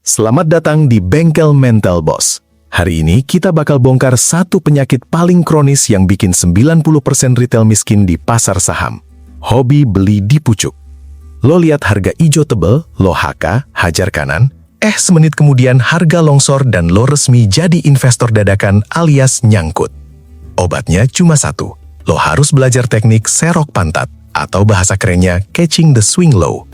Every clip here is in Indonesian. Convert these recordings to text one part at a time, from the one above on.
Selamat datang di Bengkel Mental Boss. Hari ini kita bakal bongkar satu penyakit paling kronis yang bikin 90% retail miskin di pasar saham. Hobi beli di pucuk. Lo lihat harga ijo tebel, lo hajar kanan, semenit kemudian harga longsor dan lo resmi jadi investor dadakan alias nyangkut. Obatnya cuma satu, lo harus belajar teknik serok pantat atau bahasa kerennya catching the swing low.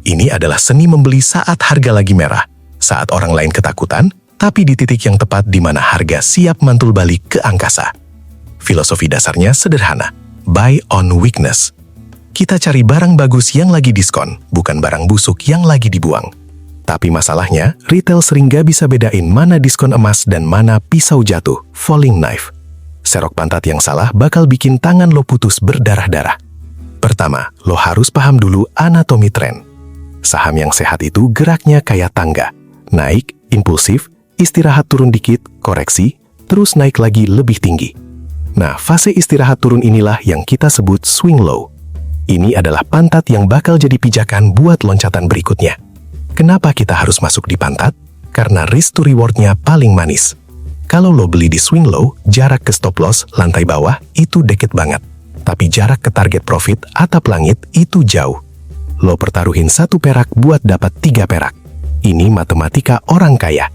Ini adalah seni membeli saat harga lagi merah. Saat orang lain ketakutan, tapi di titik yang tepat di mana harga siap mantul balik ke angkasa. Filosofi dasarnya sederhana, buy on weakness. Kita cari barang bagus yang lagi diskon, bukan barang busuk yang lagi dibuang. Tapi masalahnya, retail sering gak bisa bedain mana diskon emas dan mana pisau jatuh, falling knife. Serok pantat yang salah bakal bikin tangan lo putus berdarah-darah. Pertama, lo harus paham dulu anatomi tren. Saham yang sehat itu geraknya kayak tangga. Naik, impulsif, istirahat turun dikit, koreksi, terus naik lagi lebih tinggi. Nah, fase istirahat turun inilah yang kita sebut swing low. Ini adalah pantat yang bakal jadi pijakan buat loncatan berikutnya. Kenapa kita harus masuk di pantat? Karena risk to reward-nya paling manis. Kalau lo beli di swing low, jarak ke stop loss lantai bawah itu deket banget. Tapi jarak ke target profit atap langit itu jauh. Lo pertaruhin 1 perak buat dapat 3 perak. Ini matematika orang kaya.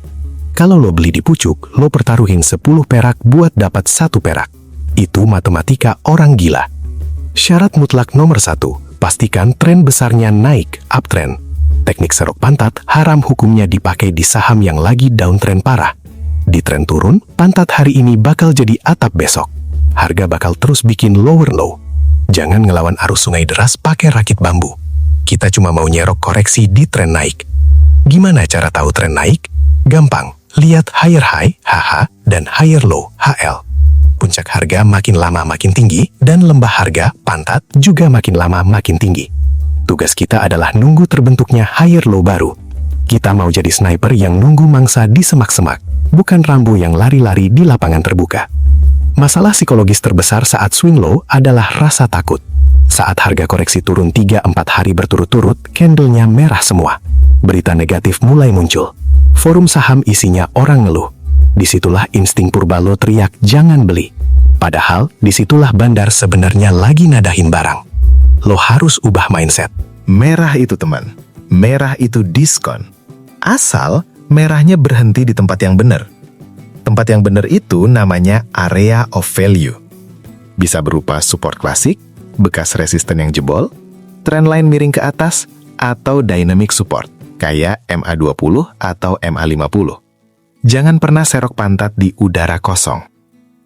Kalau lo beli di pucuk, lo pertaruhin 10 perak buat dapat 1 perak. Itu matematika orang gila. Syarat mutlak nomor 1, pastikan tren besarnya naik, uptrend. Teknik serok pantat haram hukumnya dipakai di saham yang lagi downtrend parah. Di tren turun, pantat hari ini bakal jadi atap besok. Harga bakal terus bikin lower low. Jangan ngelawan arus sungai deras pakai rakit bambu. Kita cuma mau nyerok koreksi di tren naik. Gimana cara tahu tren naik? Gampang, lihat higher high, HH, dan higher low, HL. Puncak harga makin lama makin tinggi, dan lembah harga, pantat, juga makin lama makin tinggi. Tugas kita adalah nunggu terbentuknya higher low baru. Kita mau jadi sniper yang nunggu mangsa di semak-semak, bukan Rambo yang lari-lari di lapangan terbuka. Masalah psikologis terbesar saat swing low adalah rasa takut. Saat harga koreksi turun 3-4 hari berturut-turut, candlenya merah semua. Berita negatif mulai muncul. Forum saham isinya orang ngeluh. Disitulah insting purba lo teriak jangan beli. Padahal disitulah bandar sebenarnya lagi nadahin barang. Lo harus ubah mindset. Merah itu teman, merah itu diskon. Asal merahnya berhenti di tempat yang benar. Tempat yang benar itu namanya area of value. Bisa berupa support klasik, bekas resisten yang jebol, trendline miring ke atas, atau dynamic support, kayak MA20 atau MA50. Jangan pernah serok pantat di udara kosong.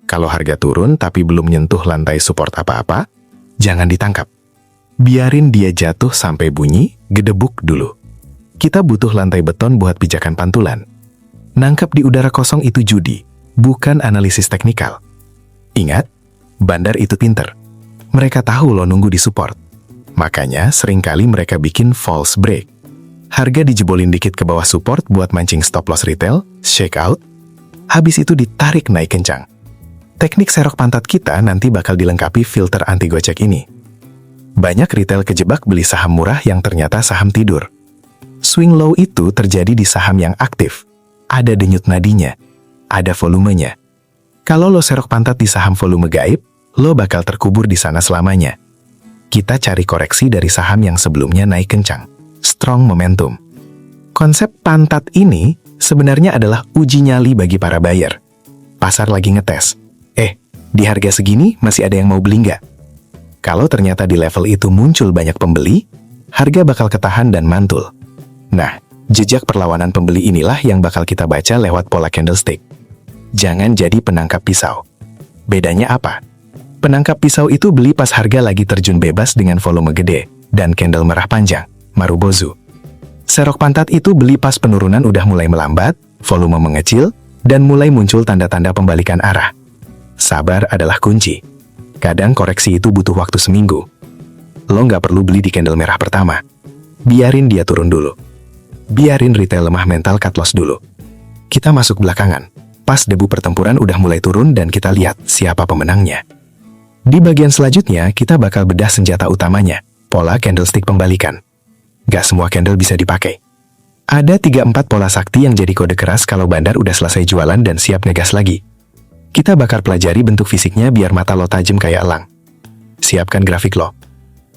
Kalau harga turun tapi belum nyentuh lantai support apa-apa, jangan ditangkap. Biarin dia jatuh sampai bunyi, gedebuk dulu. Kita butuh lantai beton buat pijakan pantulan. Nangkap di udara kosong itu judi, bukan analisis teknikal. Ingat, bandar itu pinter. Mereka tahu lo nunggu di support. Makanya seringkali mereka bikin false break. Harga dijebolin dikit ke bawah support buat mancing stop loss retail, shake out. Habis itu ditarik naik kencang. Teknik serok pantat kita nanti bakal dilengkapi filter anti gocek ini. Banyak retail kejebak beli saham murah yang ternyata saham tidur. Swing low itu terjadi di saham yang aktif. Ada denyut nadinya, ada volumenya. Kalau lo serok pantat di saham volume gaib, lo bakal terkubur di sana selamanya. Kita cari koreksi dari saham yang sebelumnya naik kencang. Strong momentum. Konsep pantat ini sebenarnya adalah uji nyali bagi para buyer. Pasar lagi ngetes. Di harga segini masih ada yang mau beli nggak? Kalau ternyata di level itu muncul banyak pembeli, harga bakal ketahan dan mantul. Nah, jejak perlawanan pembeli inilah yang bakal kita baca lewat pola candlestick. Jangan jadi penangkap pisau. Bedanya apa? Penangkap pisau itu beli pas harga lagi terjun bebas dengan volume gede dan candle merah panjang, marubozu. Serok pantat itu beli pas penurunan udah mulai melambat, volume mengecil, dan mulai muncul tanda-tanda pembalikan arah. Sabar adalah kunci. Kadang koreksi itu butuh waktu seminggu. Lo nggak perlu beli di candle merah pertama. Biarin dia turun dulu. Biarin retail lemah mental cut loss dulu. Kita masuk belakangan. Pas debu pertempuran udah mulai turun dan kita lihat siapa pemenangnya. Di bagian selanjutnya, kita bakal bedah senjata utamanya, pola candlestick pembalikan. Gak semua candle bisa dipakai. Ada 3-4 pola sakti yang jadi kode keras kalau bandar udah selesai jualan dan siap ngegas lagi. Kita bakal pelajari bentuk fisiknya biar mata lo tajam kayak elang. Siapkan grafik lo.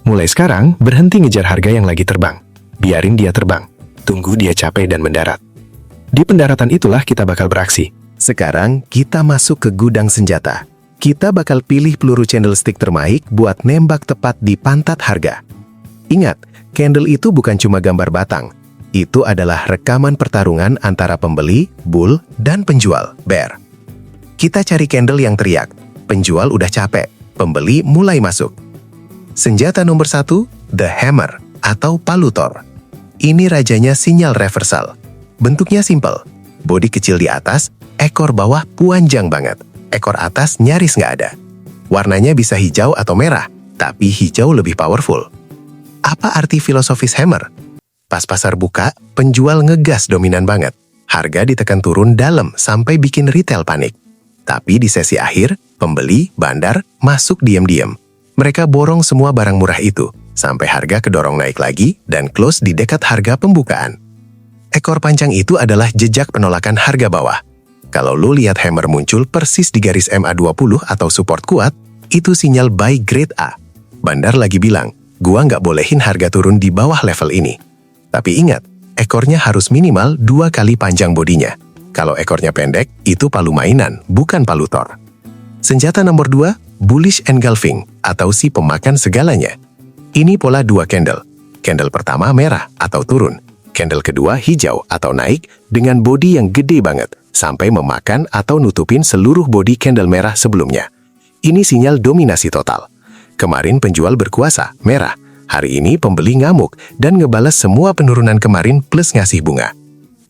Mulai sekarang, berhenti ngejar harga yang lagi terbang. Biarin dia terbang. Tunggu dia capek dan mendarat. Di pendaratan itulah kita bakal beraksi. Sekarang kita masuk ke gudang senjata. Kita bakal pilih peluru candlestick terbaik buat nembak tepat di pantat harga. Ingat, candle itu bukan cuma gambar batang. Itu adalah rekaman pertarungan antara pembeli, bull, dan penjual, bear. Kita cari candle yang teriak. Penjual udah capek, pembeli mulai masuk. Senjata nomor 1, The Hammer atau palu Thor. Ini rajanya sinyal reversal. Bentuknya simpel. Bodi kecil di atas, ekor bawah panjang banget. Ekor atas nyaris nggak ada. Warnanya bisa hijau atau merah, tapi hijau lebih powerful. Apa arti filosofis hammer? Pas pasar buka, penjual ngegas dominan banget. Harga ditekan turun dalam sampai bikin retail panik. Tapi di sesi akhir, pembeli, bandar, masuk diam-diam. Mereka borong semua barang murah itu, sampai harga kedorong naik lagi dan close di dekat harga pembukaan. Ekor panjang itu adalah jejak penolakan harga bawah. Kalau lo lihat hammer muncul persis di garis MA20 atau support kuat, itu sinyal buy grade A. Bandar lagi bilang, gua nggak bolehin harga turun di bawah level ini. Tapi ingat, ekornya harus minimal 2 kali panjang bodinya. Kalau ekornya pendek, itu palu mainan, bukan palu Thor. Senjata nomor 2, bullish engulfing, atau si pemakan segalanya. Ini pola 2 candle. Candle pertama merah atau turun. Candle kedua hijau atau naik dengan bodi yang gede banget, sampai memakan atau nutupin seluruh bodi candle merah sebelumnya. Ini sinyal dominasi total. Kemarin penjual berkuasa, merah. Hari ini pembeli ngamuk dan ngebalas semua penurunan kemarin plus ngasih bunga.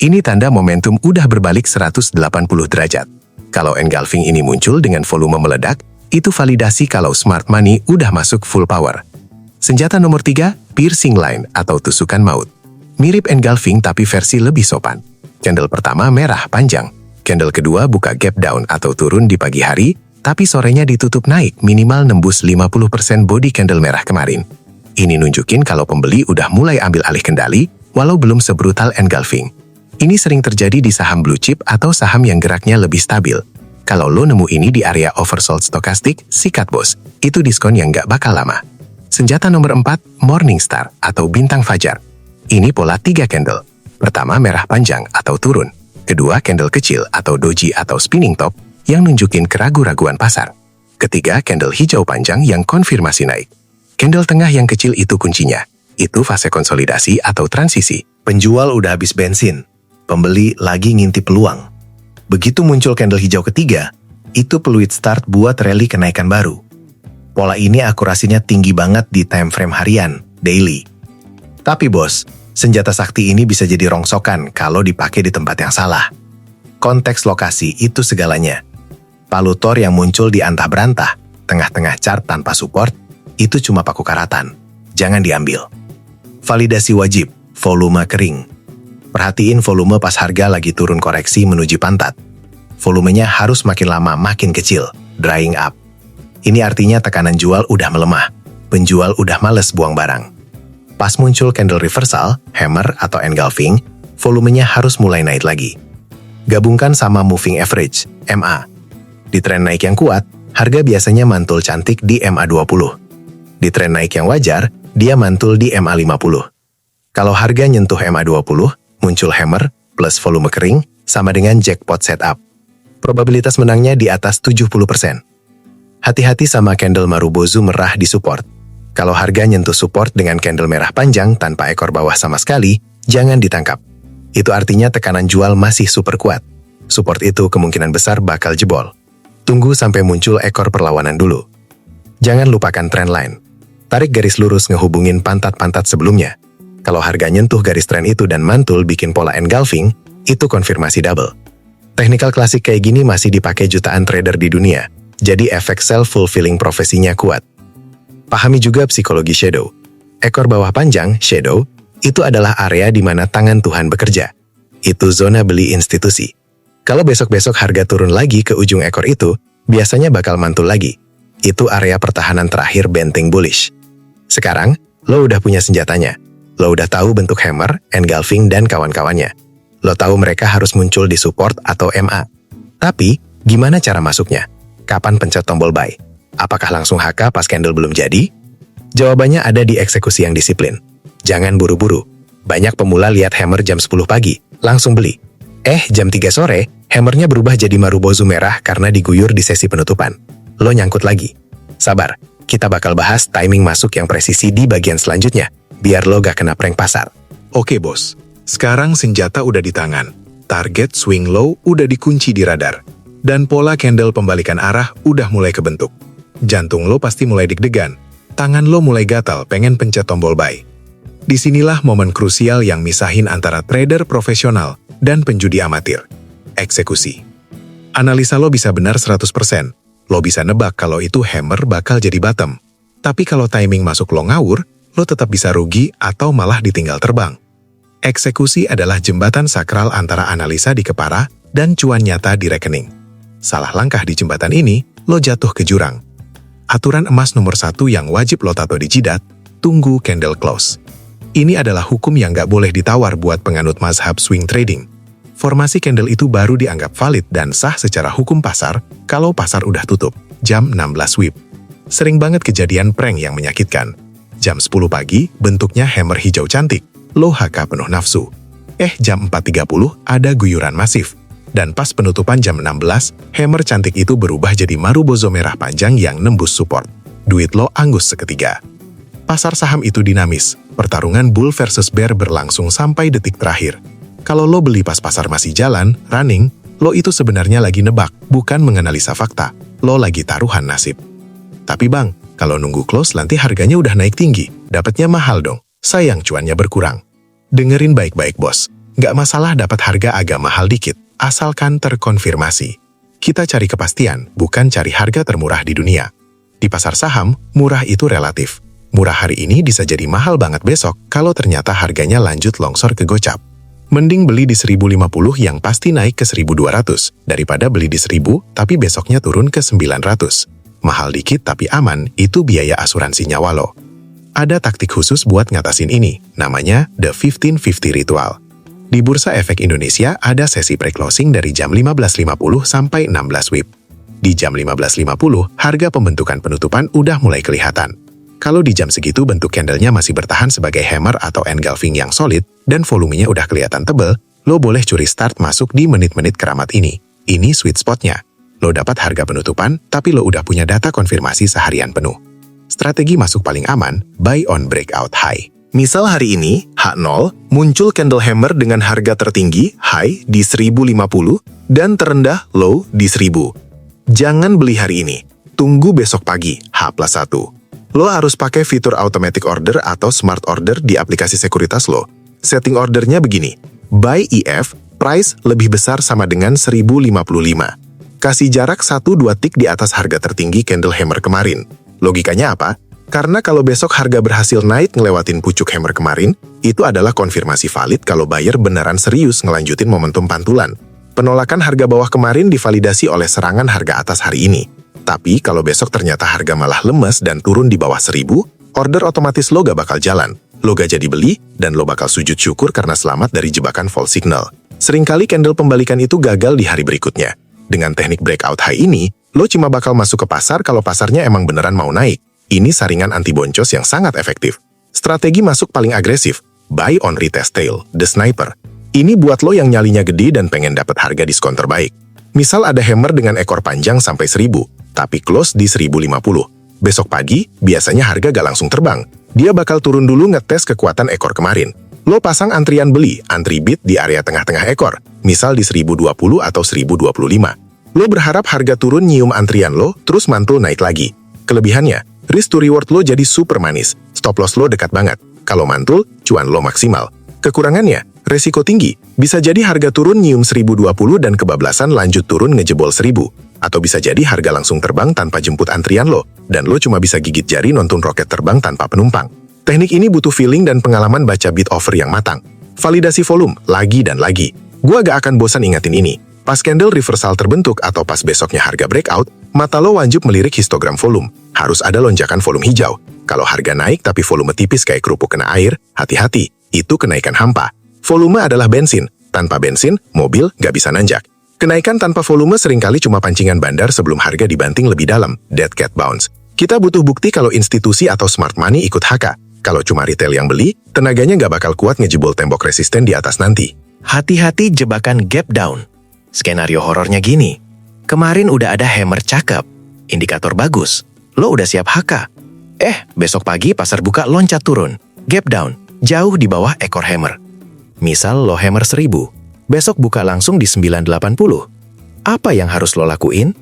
Ini tanda momentum udah berbalik 180 derajat. Kalau engulfing ini muncul dengan volume meledak, itu validasi kalau smart money udah masuk full power. Senjata nomor 3, piercing line atau tusukan maut. Mirip engulfing tapi versi lebih sopan. Candle pertama merah panjang. Candle kedua buka gap down atau turun di pagi hari, tapi sorenya ditutup naik minimal nembus 50% body candle merah kemarin. Ini nunjukin kalau pembeli udah mulai ambil alih kendali, walau belum sebrutal engulfing. Ini sering terjadi di saham blue chip atau saham yang geraknya lebih stabil. Kalau lo nemu ini di area oversold stokastik, sikat bos. Itu diskon yang nggak bakal lama. Senjata nomor 4, Morning Star atau bintang fajar. Ini pola 3 candle. Pertama merah panjang atau turun. Kedua candle kecil atau doji atau spinning top yang nunjukin keraguan-raguan pasar. Ketiga candle hijau panjang yang konfirmasi naik. Candle tengah yang kecil itu kuncinya. Itu fase konsolidasi atau transisi. Penjual udah habis bensin. Pembeli lagi ngintip peluang. Begitu muncul candle hijau ketiga, itu peluit start buat rally kenaikan baru. Pola ini akurasinya tinggi banget di time frame harian, daily. Tapi bos, senjata sakti ini bisa jadi rongsokan kalau dipakai di tempat yang salah. Konteks lokasi itu segalanya. Palu Thor yang muncul di antah berantah, tengah-tengah chart tanpa support, itu cuma paku karatan. Jangan diambil. Validasi wajib, volume kering. Perhatiin volume pas harga lagi turun koreksi menuju pantat. Volumenya harus makin lama makin kecil, drying up. Ini artinya tekanan jual udah melemah. Penjual udah males buang barang. Pas muncul candle reversal, hammer atau engulfing, volumenya harus mulai naik lagi. Gabungkan sama moving average, MA. Di tren naik yang kuat, harga biasanya mantul cantik di MA20. Di tren naik yang wajar, dia mantul di MA50. Kalau harga nyentuh MA20, muncul hammer plus volume kering sama dengan jackpot setup. Probabilitas menangnya di atas 70%. Hati-hati sama candle Marubozu merah di support. Kalau harga nyentuh support dengan candle merah panjang tanpa ekor bawah sama sekali, jangan ditangkap. Itu artinya tekanan jual masih super kuat. Support itu kemungkinan besar bakal jebol. Tunggu sampai muncul ekor perlawanan dulu. Jangan lupakan trend line. Tarik garis lurus ngehubungin pantat-pantat sebelumnya. Kalau harga nyentuh garis tren itu dan mantul bikin pola engulfing, itu konfirmasi double. Teknikal klasik kayak gini masih dipakai jutaan trader di dunia, jadi efek self-fulfilling profesinya kuat. Pahami juga psikologi shadow. Ekor bawah panjang, shadow, itu adalah area di mana tangan Tuhan bekerja. Itu zona beli institusi. Kalau besok-besok harga turun lagi ke ujung ekor itu, biasanya bakal mantul lagi. Itu area pertahanan terakhir benteng bullish. Sekarang, lo udah punya senjatanya. Lo udah tahu bentuk hammer, engulfing, dan kawan-kawannya. Lo tahu mereka harus muncul di support atau MA. Tapi, gimana cara masuknya? Kapan pencet tombol buy? Apakah langsung HK pas candle belum jadi? Jawabannya ada di eksekusi yang disiplin. Jangan buru-buru. Banyak pemula lihat hammer jam 10 pagi, langsung beli. Jam 3 sore, hammernya berubah jadi marubozu merah karena diguyur di sesi penutupan. Lo nyangkut lagi. Sabar, kita bakal bahas timing masuk yang presisi di bagian selanjutnya, biar lo gak kena prank pasar. Oke bos, sekarang senjata udah di tangan. Target swing low udah dikunci di radar. Dan pola candle pembalikan arah udah mulai kebentuk. Jantung lo pasti mulai deg-degan. Tangan lo mulai gatal pengen pencet tombol buy. Disinilah momen krusial yang misahin antara trader profesional dan penjudi amatir. Eksekusi. Analisa lo bisa benar 100%. Lo bisa nebak kalau itu hammer bakal jadi bottom. Tapi kalau timing masuk lo ngawur, lo tetap bisa rugi atau malah ditinggal terbang. Eksekusi adalah jembatan sakral antara analisa di kepala dan cuan nyata di rekening. Salah langkah di jembatan ini, lo jatuh ke jurang. Aturan emas nomor 1 yang wajib lo tato di jidat, tunggu candle close. Ini adalah hukum yang gak boleh ditawar buat penganut mazhab swing trading. Formasi candle itu baru dianggap valid dan sah secara hukum pasar kalau pasar udah tutup, jam 16 WIB. Sering banget kejadian prank yang menyakitkan. Jam 10 pagi, bentuknya hammer hijau cantik, lo HK penuh nafsu. Jam 4.30 ada guyuran masif. Dan pas penutupan jam 16, hammer cantik itu berubah jadi marubozu merah panjang yang nembus support. Duit lo angus seketika. Pasar saham itu dinamis, pertarungan bull versus bear berlangsung sampai detik terakhir. Kalau lo beli pas pasar masih jalan, running, lo itu sebenarnya lagi nebak, bukan menganalisa fakta. Lo lagi taruhan nasib. Tapi bang, kalau nunggu close nanti harganya udah naik tinggi, dapatnya mahal dong. Sayang cuannya berkurang. Dengerin baik-baik bos, nggak masalah dapat harga agak mahal dikit, asalkan terkonfirmasi. Kita cari kepastian, bukan cari harga termurah di dunia. Di pasar saham, murah itu relatif. Murah hari ini bisa jadi mahal banget besok kalau ternyata harganya lanjut longsor ke gocap. Mending beli di 1050 yang pasti naik ke 1200, daripada beli di 1000 tapi besoknya turun ke 900. Mahal dikit tapi aman, itu biaya asuransi nyawa lo. Ada taktik khusus buat ngatasin ini, namanya The 1550 Ritual. Di Bursa Efek Indonesia ada sesi pre-closing dari jam 15.50 sampai 16 WIB. Di jam 15.50, harga pembentukan penutupan udah mulai kelihatan. Kalau di jam segitu bentuk candlenya masih bertahan sebagai hammer atau engulfing yang solid dan volumenya udah kelihatan tebel, lo boleh curi start masuk di menit-menit keramat ini. Ini sweet spotnya. Lo dapat harga penutupan, tapi lo udah punya data konfirmasi seharian penuh. Strategi masuk paling aman, buy on breakout high. Misal hari ini, H0, muncul candle hammer dengan harga tertinggi, high, di 1050, dan terendah, low, di 1000. Jangan beli hari ini. Tunggu besok pagi, H+1. Lo harus pakai fitur automatic order atau smart order di aplikasi sekuritas lo. Setting ordernya begini, buy EF, price lebih besar sama dengan 1055. Kasih jarak 1-2 tik di atas harga tertinggi candle hammer kemarin. Logikanya apa? Karena kalau besok harga berhasil naik ngelewatin pucuk hammer kemarin, itu adalah konfirmasi valid kalau buyer beneran serius ngelanjutin momentum pantulan. Penolakan harga bawah kemarin divalidasi oleh serangan harga atas hari ini. Tapi kalau besok ternyata harga malah lemes dan turun di bawah 1000, order otomatis lo gak bakal jalan. Lo gak jadi beli, dan lo bakal sujud syukur karena selamat dari jebakan false signal. Seringkali candle pembalikan itu gagal di hari berikutnya. Dengan teknik breakout high ini, lo cuma bakal masuk ke pasar kalau pasarnya emang beneran mau naik. Ini saringan anti boncos yang sangat efektif. Strategi masuk paling agresif, buy on retest tail, the sniper. Ini buat lo yang nyalinya gede dan pengen dapat harga diskon terbaik. Misal ada hammer dengan ekor panjang sampai 1000, tapi close di 1050. Besok pagi, biasanya harga gak langsung terbang. Dia bakal turun dulu ngetes kekuatan ekor kemarin. Lo pasang antrian beli, antri bid di area tengah-tengah ekor, misal di 1020 atau 1025. Lo berharap harga turun nyium antrian lo, terus mantul naik lagi. Kelebihannya, risk to reward lo jadi super manis, stop loss lo dekat banget. Kalau mantul, cuan lo maksimal. Kekurangannya, resiko tinggi. Bisa jadi harga turun nyium 1020 dan kebablasan lanjut turun ngejebol 1000. Atau bisa jadi harga langsung terbang tanpa jemput antrian lo, dan lo cuma bisa gigit jari nonton roket terbang tanpa penumpang. Teknik ini butuh feeling dan pengalaman baca bid offer yang matang. Validasi volume, lagi dan lagi. Gua gak akan bosan ingatin ini. Pas candle reversal terbentuk atau pas besoknya harga breakout, mata lo wajib melirik histogram volume. Harus ada lonjakan volume hijau. Kalau harga naik tapi volume tipis kayak kerupuk kena air, hati-hati, itu kenaikan hampa. Volume adalah bensin. Tanpa bensin, mobil nggak bisa nanjak. Kenaikan tanpa volume seringkali cuma pancingan bandar sebelum harga dibanting lebih dalam, dead cat bounce. Kita butuh bukti kalau institusi atau smart money ikut HK. Kalau cuma retail yang beli, tenaganya nggak bakal kuat ngejebol tembok resisten di atas nanti. Hati-hati jebakan gap down. Skenario horornya gini. Kemarin udah ada hammer cakep, indikator bagus. Lo udah siap HK. Besok pagi pasar buka loncat turun. Gap down, jauh di bawah ekor hammer. Misal lo hammer 1000, besok buka langsung di 980. Apa yang harus lo lakuin?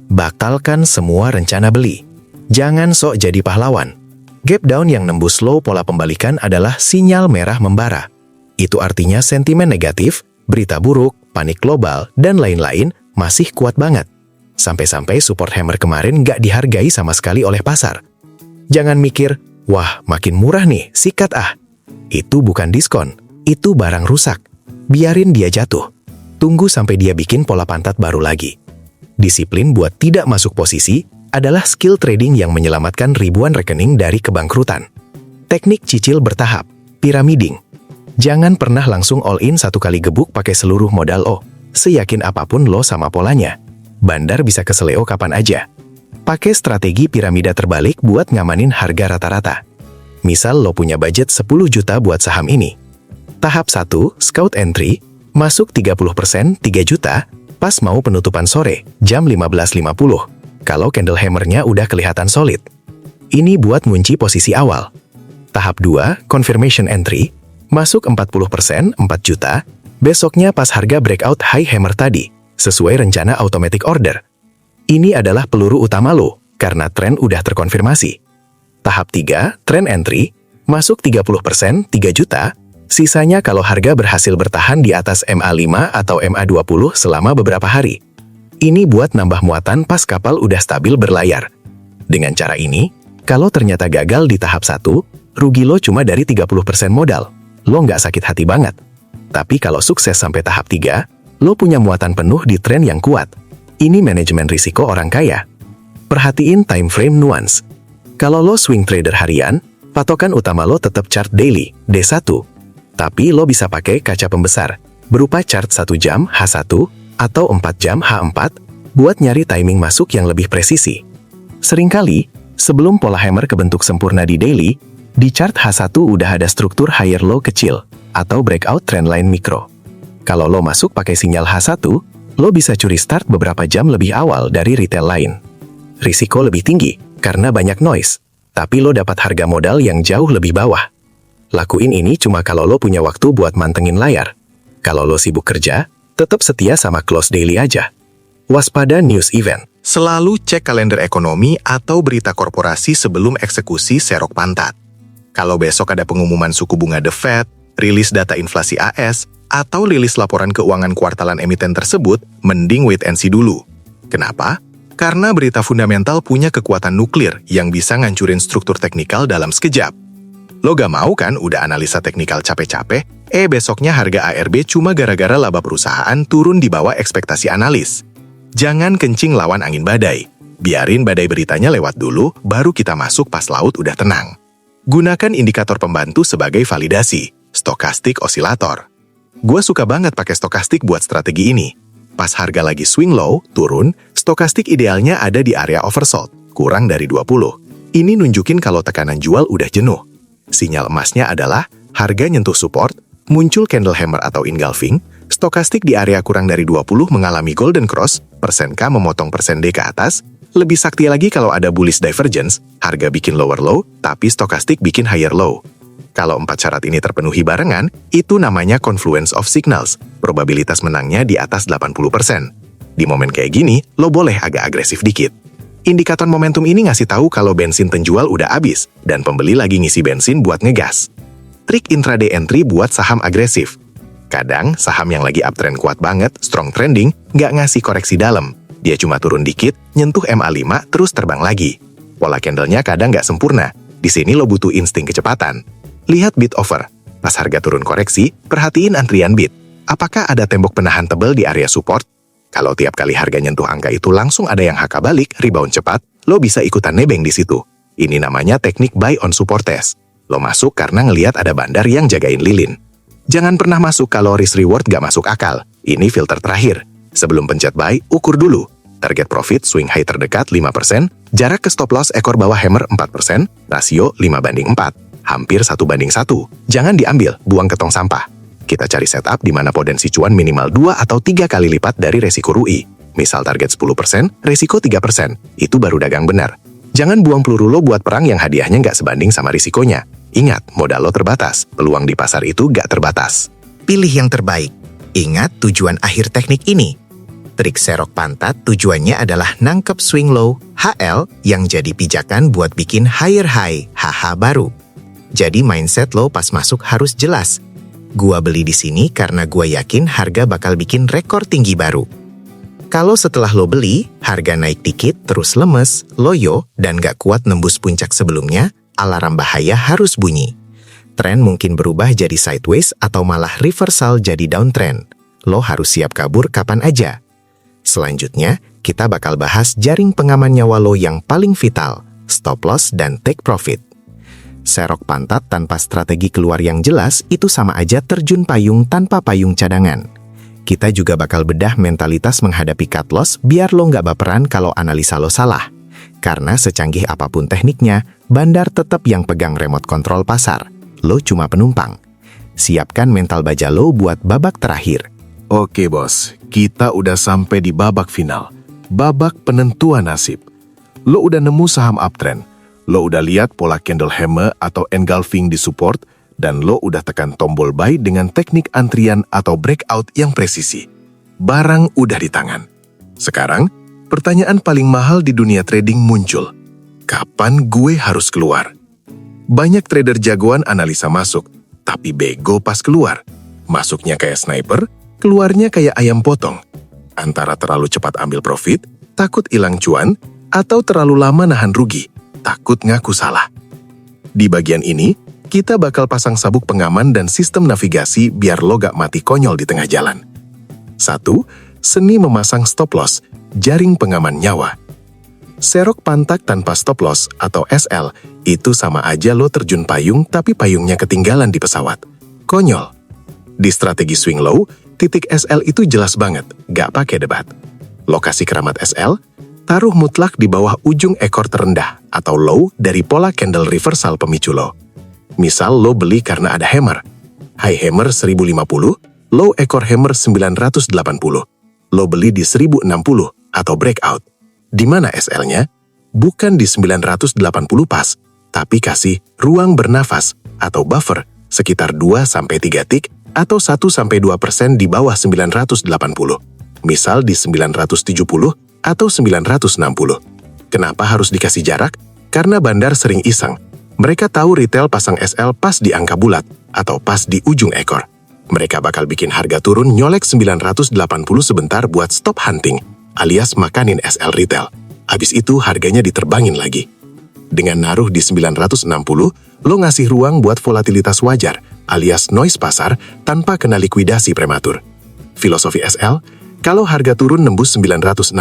Batalkan semua rencana beli. Jangan sok jadi pahlawan. Gap down yang nembus low pola pembalikan adalah sinyal merah membara. Itu artinya sentimen negatif, berita buruk, panik global, dan lain-lain masih kuat banget. Sampai-sampai support hammer kemarin nggak dihargai sama sekali oleh pasar. Jangan mikir, wah makin murah nih, sikat ah. Itu bukan diskon, itu barang rusak. Biarin dia jatuh. Tunggu sampai dia bikin pola pantat baru lagi. Disiplin buat tidak masuk posisi adalah skill trading yang menyelamatkan ribuan rekening dari kebangkrutan. Teknik cicil bertahap, piramiding. Jangan pernah langsung all in satu kali gebuk pakai seluruh modal lo. Seyakin apapun lo sama polanya. Bandar bisa keseleo kapan aja. Pakai strategi piramida terbalik buat ngamanin harga rata-rata. Misal lo punya budget 10 juta buat saham ini. Tahap 1, scout entry, masuk 30%, 3 juta, pas mau penutupan sore, jam 15.50. Kalau candle hammernya udah kelihatan solid. Ini buat ngunci posisi awal. Tahap 2, confirmation entry, masuk 40%, 4 juta, besoknya pas harga breakout high hammer tadi, sesuai rencana automatic order. Ini adalah peluru utama lo, karena tren udah terkonfirmasi. Tahap 3, trend entry, masuk 30%, 3 juta, sisanya kalau harga berhasil bertahan di atas MA5 atau MA20 selama beberapa hari. Ini buat nambah muatan pas kapal udah stabil berlayar. Dengan cara ini, kalau ternyata gagal di tahap 1, rugi lo cuma dari 30% modal. Lo nggak sakit hati banget. Tapi kalau sukses sampai tahap 3, lo punya muatan penuh di tren yang kuat. Ini manajemen risiko orang kaya. Perhatiin time frame nuance. Kalau lo swing trader harian, patokan utama lo tetap chart daily, D1. Tapi lo bisa pakai kaca pembesar, berupa chart 1 jam H1 atau 4 jam H4, buat nyari timing masuk yang lebih presisi. Seringkali, sebelum pola hammer kebentuk sempurna di daily, di chart H1 udah ada struktur higher low kecil, atau breakout trendline mikro. Kalau lo masuk pakai sinyal H1, lo bisa curi start beberapa jam lebih awal dari retail lain. Risiko lebih tinggi, karena banyak noise, tapi lo dapat harga modal yang jauh lebih bawah. Lakuin ini cuma kalau lo punya waktu buat mantengin layar. Kalau lo sibuk kerja, tetap setia sama close daily aja. Waspada news event. Selalu cek kalender ekonomi atau berita korporasi sebelum eksekusi serok pantat. Kalau besok ada pengumuman suku bunga The Fed, rilis data inflasi AS, atau rilis laporan keuangan kuartalan emiten tersebut, mending wait and see dulu. Kenapa? Karena berita fundamental punya kekuatan nuklir yang bisa ngancurin struktur teknikal dalam sekejap. Lo gak mau kan udah analisa teknikal capek-capek, besoknya harga ARB cuma gara-gara laba perusahaan turun di bawah ekspektasi analis. Jangan kencing lawan angin badai. Biarin badai beritanya lewat dulu, baru kita masuk pas laut udah tenang. Gunakan indikator pembantu sebagai validasi, stokastik osilator. Gue suka banget pakai stokastik buat strategi ini. Pas harga lagi swing low, turun, stokastik idealnya ada di area oversold, kurang dari 20. Ini nunjukin kalau tekanan jual udah jenuh. Sinyal emasnya adalah harga nyentuh support, muncul candle hammer atau engulfing, stokastik di area kurang dari 20 mengalami golden cross, persen K memotong persen D ke atas, lebih sakti lagi kalau ada bullish divergence, harga bikin lower low, tapi stokastik bikin higher low. Kalau 4 syarat ini terpenuhi barengan, itu namanya confluence of signals, probabilitas menangnya di atas 80%. Di momen kayak gini, lo boleh agak agresif dikit. Indikator momentum ini ngasih tahu kalau bensin penjual udah habis, dan pembeli lagi ngisi bensin buat ngegas. Trik intraday entry buat saham agresif. Kadang, saham yang lagi uptrend kuat banget, strong trending, nggak ngasih koreksi dalam. Dia cuma turun dikit, nyentuh MA5, terus terbang lagi. Pola candlenya kadang nggak sempurna. Di sini lo butuh insting kecepatan. Lihat bid over. Pas harga turun koreksi, perhatiin antrian bid. Apakah ada tembok penahan tebal di area support? Kalau tiap kali harga nyentuh angka itu langsung ada yang HK balik, rebound cepat, lo bisa ikutan nebeng di situ. Ini namanya teknik buy on support test. Lo masuk karena ngelihat ada bandar yang jagain lilin. Jangan pernah masuk kalau risk reward gak masuk akal. Ini filter terakhir. Sebelum pencet buy, ukur dulu. Target profit swing high terdekat 5%, jarak ke stop loss ekor bawah hammer 4%, rasio 5:4, hampir 1:1. Jangan diambil, buang ke tong sampah. Kita cari setup di mana potensi cuan minimal 2 atau 3 kali lipat dari resiko RUI. Misal target 10%, resiko 3%. Itu baru dagang benar. Jangan buang peluru lo buat perang yang hadiahnya nggak sebanding sama risikonya. Ingat, modal lo terbatas, peluang di pasar itu nggak terbatas. Pilih yang terbaik. Ingat tujuan akhir teknik ini. Trik serok pantat tujuannya adalah nangkep swing low, HL, yang jadi pijakan buat bikin higher high, HH baru. Jadi mindset lo pas masuk harus jelas. Gua beli di sini karena gua yakin harga bakal bikin rekor tinggi baru. Kalau setelah lo beli, harga naik dikit terus lemes, loyo, dan gak kuat nembus puncak sebelumnya, alarm bahaya harus bunyi. Tren mungkin berubah jadi sideways atau malah reversal jadi downtrend. Lo harus siap kabur kapan aja. Selanjutnya, kita bakal bahas jaring pengaman nyawa lo yang paling vital, stop loss dan take profit. Serok pantat tanpa strategi keluar yang jelas itu sama aja terjun payung tanpa payung cadangan. Kita juga bakal bedah mentalitas menghadapi cut loss biar lo nggak baperan kalau analisa lo salah. Karena secanggih apapun tekniknya, bandar tetap yang pegang remote control pasar. Lo cuma penumpang. Siapkan mental baja lo buat babak terakhir. Oke bos, kita udah sampai di babak final. Babak penentuan nasib. Lo udah nemu saham uptrend. Lo udah lihat pola candle hammer atau engulfing di support, dan lo udah tekan tombol buy dengan teknik antrian atau breakout yang presisi. Barang udah di tangan. Sekarang, pertanyaan paling mahal di dunia trading muncul. Kapan gue harus keluar? Banyak trader jagoan analisa masuk, tapi bego pas keluar. Masuknya kayak sniper, keluarnya kayak ayam potong. Antara terlalu cepat ambil profit, takut hilang cuan, atau terlalu lama nahan rugi, takut ngaku salah. Di bagian ini, kita bakal pasang sabuk pengaman dan sistem navigasi biar lo gak mati konyol di tengah jalan. 1. Seni memasang stop loss, jaring pengaman nyawa. Serok pantat tanpa stop loss atau SL itu sama aja lo terjun payung tapi payungnya ketinggalan di pesawat. Konyol. Di strategi swing low, titik SL itu jelas banget, gak pakai debat. Lokasi keramat SL, taruh mutlak di bawah ujung ekor terendah atau low dari pola candle reversal pemicu lo. Misal lo beli karena ada hammer. High hammer 1050, low ekor hammer 980. Lo beli di 1060 atau breakout. Di mana SL-nya? Bukan di 980 pas, tapi kasih ruang bernafas atau buffer sekitar 2-3 tik atau 1-2% di bawah 980. Misal di 970 atau 960. Kenapa harus dikasih jarak? Karena bandar sering iseng. Mereka tahu retail pasang SL pas di angka bulat atau pas di ujung ekor. Mereka bakal bikin harga turun nyolek 980 sebentar buat stop hunting, alias makanin SL retail. Habis itu harganya diterbangin lagi. Dengan naruh di 960, lo ngasih ruang buat volatilitas wajar, alias noise pasar tanpa kena likuidasi prematur. Filosofi SL, kalau harga turun nembus 960,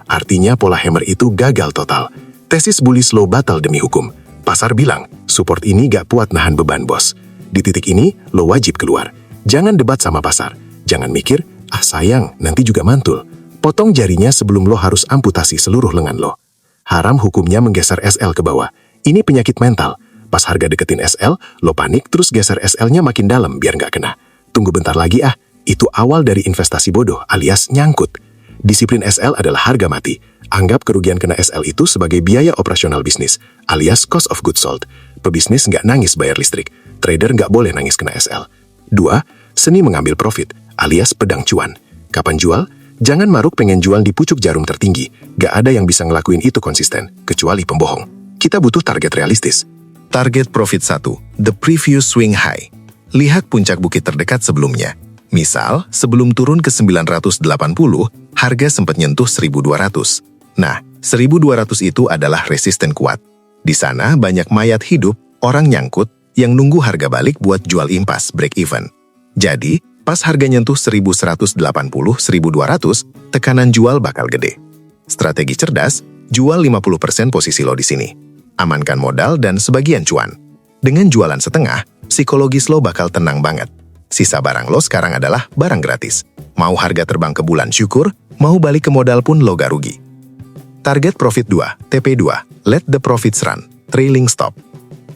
artinya pola hammer itu gagal total. Tesis bullish lo batal demi hukum. Pasar bilang, support ini gak kuat nahan beban bos. Di titik ini, lo wajib keluar. Jangan debat sama pasar. Jangan mikir, sayang, nanti juga mantul. Potong jarinya sebelum lo harus amputasi seluruh lengan lo. Haram hukumnya menggeser SL ke bawah. Ini penyakit mental. Pas harga deketin SL, lo panik terus geser SL-nya makin dalam biar gak kena. Tunggu bentar lagi itu awal dari investasi bodoh alias nyangkut. Disiplin SL adalah harga mati. Anggap kerugian kena SL itu sebagai biaya operasional bisnis, alias cost of goods sold. Pebisnis nggak nangis bayar listrik, trader nggak boleh nangis kena SL. 2. Seni mengambil profit, alias pedang cuan. Kapan jual? Jangan maruk pengen jual di pucuk jarum tertinggi. Gak ada yang bisa ngelakuin itu konsisten, kecuali pembohong. Kita butuh target realistis. Target profit 1, the previous swing high. Lihat puncak bukit terdekat sebelumnya. Misal, sebelum turun ke 980, harga sempat nyentuh 1200. Nah, 1200 itu adalah resisten kuat. Di sana banyak mayat hidup, orang nyangkut, yang nunggu harga balik buat jual impas, break even. Jadi, pas harga nyentuh 1180-1200, tekanan jual bakal gede. Strategi cerdas, jual 50% posisi lo di sini. amankan modal dan sebagian cuan. Dengan jualan setengah, psikologis lo bakal tenang banget. Sisa barang lo sekarang adalah barang gratis. Mau harga terbang ke bulan syukur, mau balik ke modal pun lo gak rugi. Target profit 2, TP2, let the profits run, trailing stop.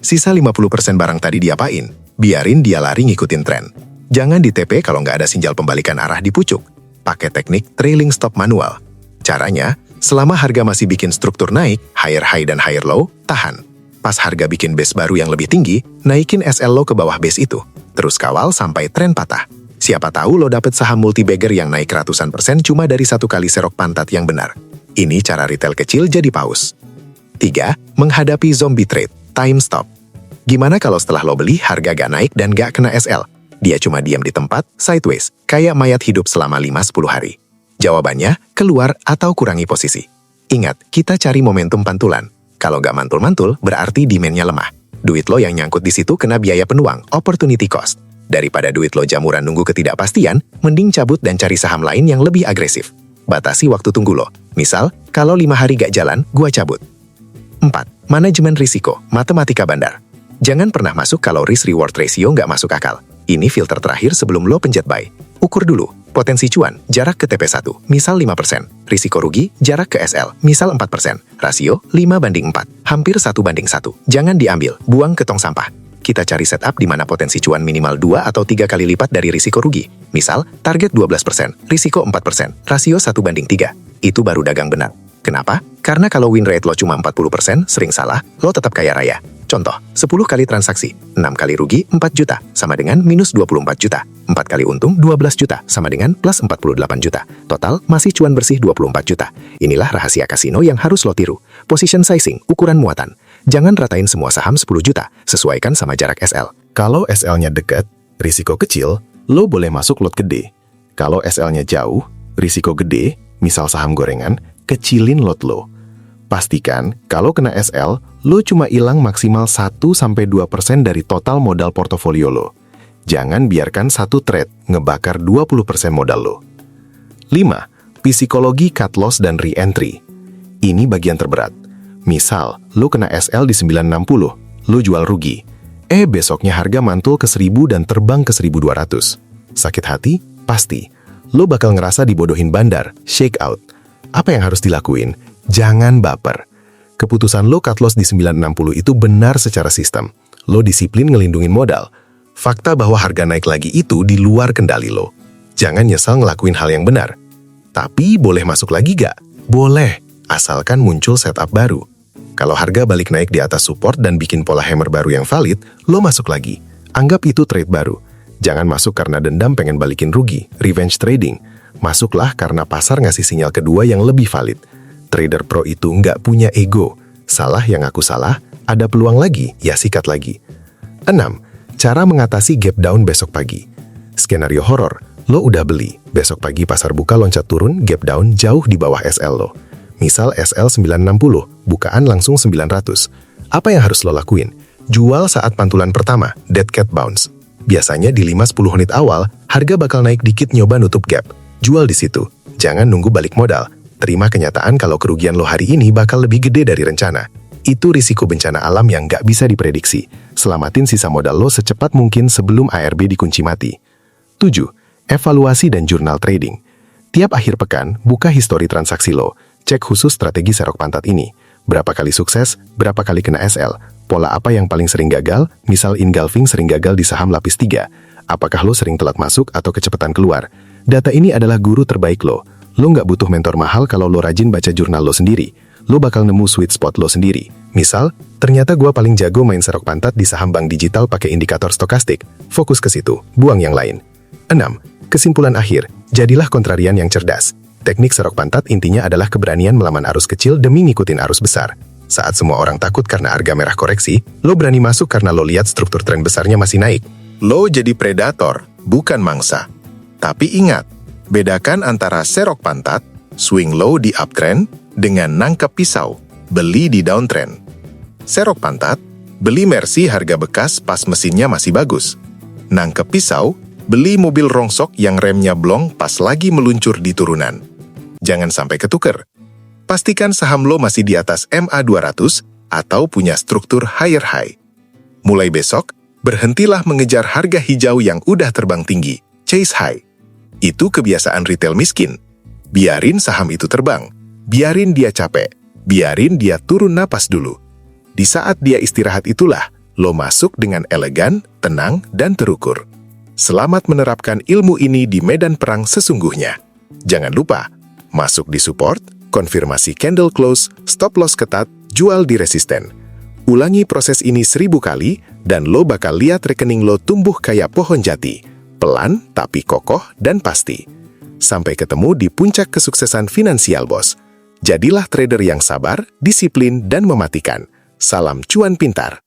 Sisa 50% barang tadi diapain? Biarin dia lari ngikutin tren. Jangan di TP kalau nggak ada sinjal pembalikan arah di pucuk. Pakai teknik trailing stop manual. Caranya, selama harga masih bikin struktur naik, higher high dan higher low, tahan. Pas harga bikin base baru yang lebih tinggi, naikin SL lo ke bawah base itu. Terus kawal sampai tren patah. Siapa tahu lo dapet saham multibagger yang naik ratusan persen cuma dari satu kali serok pantat yang benar. Ini cara retail kecil jadi paus. 3. Menghadapi zombie trade, time stop. Gimana kalau setelah lo beli, harga gak naik dan gak kena SL? Dia cuma diam di tempat, sideways, kayak mayat hidup selama 5-10 hari. Jawabannya, keluar atau kurangi posisi. Ingat, kita cari momentum pantulan. Kalau nggak mantul-mantul, berarti demand-nya lemah. Duit lo yang nyangkut di situ kena biaya penuang, opportunity cost. Daripada duit lo jamuran nunggu ketidakpastian, mending cabut dan cari saham lain yang lebih agresif. Batasi waktu tunggu lo. Misal, kalau 5 hari gak jalan, gua cabut. 4. Manajemen risiko, matematika bandar. Jangan pernah masuk kalau risk-reward ratio nggak masuk akal. Ini filter terakhir sebelum lo pencet buy. Ukur dulu, potensi cuan, jarak ke TP1, misal 5%. Risiko rugi, jarak ke SL, misal 4%. Rasio, 5:4, hampir 1:1. Jangan diambil, buang ke tong sampah. Kita cari setup di mana potensi cuan minimal 2 atau 3 kali lipat dari risiko rugi. Misal, target 12%, risiko 4%, rasio 1:3. Itu baru dagang benar. Kenapa? Karena kalau win rate lo cuma 40%, sering salah, lo tetap kaya raya. Contoh, 10 kali transaksi, 6 kali rugi 4 juta, sama dengan minus 24 juta. 4 kali untung 12 juta, sama dengan plus 48 juta. Total, masih cuan bersih 24 juta. Inilah rahasia kasino yang harus lo tiru. Position sizing, ukuran muatan. Jangan ratain semua saham 10 juta, sesuaikan sama jarak SL. Kalau SL-nya dekat, risiko kecil, lo boleh masuk lot gede. Kalau SL-nya jauh, risiko gede, misal saham gorengan, kecilin lot lo. Pastikan kalau kena SL, lo cuma hilang maksimal 1-2% dari total modal portofolio lo. Jangan biarkan satu trade ngebakar 20% modal lo. 5. Psikologi cut loss dan re-entry. Ini bagian terberat. Misal, lo kena SL di 960, lo jual rugi. Besoknya harga mantul ke 1000 dan terbang ke 1200. Sakit hati? Pasti. Lo bakal ngerasa dibodohin bandar, shake out. Apa yang harus dilakuin? Jangan baper. Keputusan lo cut loss di 960 itu benar secara sistem. Lo disiplin ngelindungin modal. Fakta bahwa harga naik lagi itu di luar kendali lo. Jangan nyesal ngelakuin hal yang benar. Tapi boleh masuk lagi gak? Boleh, asalkan muncul setup baru. Kalau harga balik naik di atas support dan bikin pola hammer baru yang valid, lo masuk lagi. Anggap itu trade baru. Jangan masuk karena dendam pengen balikin rugi, revenge trading. Masuklah karena pasar ngasih sinyal kedua yang lebih valid. Trader pro itu nggak punya ego. Salah yang aku salah, ada peluang lagi, ya sikat lagi. 6. Cara mengatasi gap down besok pagi. Skenario horor, lo udah beli. Besok pagi pasar buka loncat turun, gap down jauh di bawah SL lo. Misal SL 960, bukaan langsung 900. Apa yang harus lo lakuin? Jual saat pantulan pertama, dead cat bounce. Biasanya di 5-10 menit awal, harga bakal naik dikit nyoba nutup gap. Jual di situ. Jangan nunggu balik modal. Terima kenyataan kalau kerugian lo hari ini bakal lebih gede dari rencana. Itu risiko bencana alam yang nggak bisa diprediksi. Selamatin sisa modal lo secepat mungkin sebelum ARB dikunci mati. 7. Evaluasi dan jurnal trading. Tiap akhir pekan, buka histori transaksi lo. Cek khusus strategi serok pantat ini. Berapa kali sukses, berapa kali kena SL. Pola apa yang paling sering gagal, misal engulfing sering gagal di saham lapis 3. Apakah lo sering telat masuk atau kecepatan keluar? Data ini adalah guru terbaik lo. Lo nggak butuh mentor mahal kalau lo rajin baca jurnal lo sendiri. Lo bakal nemu sweet spot lo sendiri. Misal, ternyata gua paling jago main serok pantat di saham bank digital pakai indikator stokastik. Fokus ke situ, buang yang lain. 6. Kesimpulan akhir, jadilah kontrarian yang cerdas. Teknik serok pantat intinya adalah keberanian melawan arus kecil demi ngikutin arus besar. Saat semua orang takut karena harga merah koreksi, lo berani masuk karena lo lihat struktur tren besarnya masih naik. Lo jadi predator, bukan mangsa. Tapi ingat, bedakan antara serok pantat, swing low di uptrend, dengan nangkep pisau, beli di downtrend. Serok pantat, beli Mercy harga bekas pas mesinnya masih bagus. Nangkep pisau, beli mobil rongsok yang remnya blong pas lagi meluncur di turunan. Jangan sampai ketuker. Pastikan saham lo masih di atas MA200, atau punya struktur higher high. Mulai besok, berhentilah mengejar harga hijau yang udah terbang tinggi, chase high. Itu kebiasaan retail miskin. Biarin saham itu terbang, biarin dia capek, biarin dia turun napas dulu. Di saat dia istirahat itulah, lo masuk dengan elegan, tenang, dan terukur. Selamat menerapkan ilmu ini di medan perang sesungguhnya. Jangan lupa, masuk di support, konfirmasi candle close, stop loss ketat, jual di resisten. Ulangi proses ini 1000 kali, dan lo bakal lihat rekening lo tumbuh kayak pohon jati. Pelan, tapi kokoh dan pasti. Sampai ketemu di puncak kesuksesan finansial, bos. Jadilah trader yang sabar, disiplin, dan mematikan. Salam cuan pintar.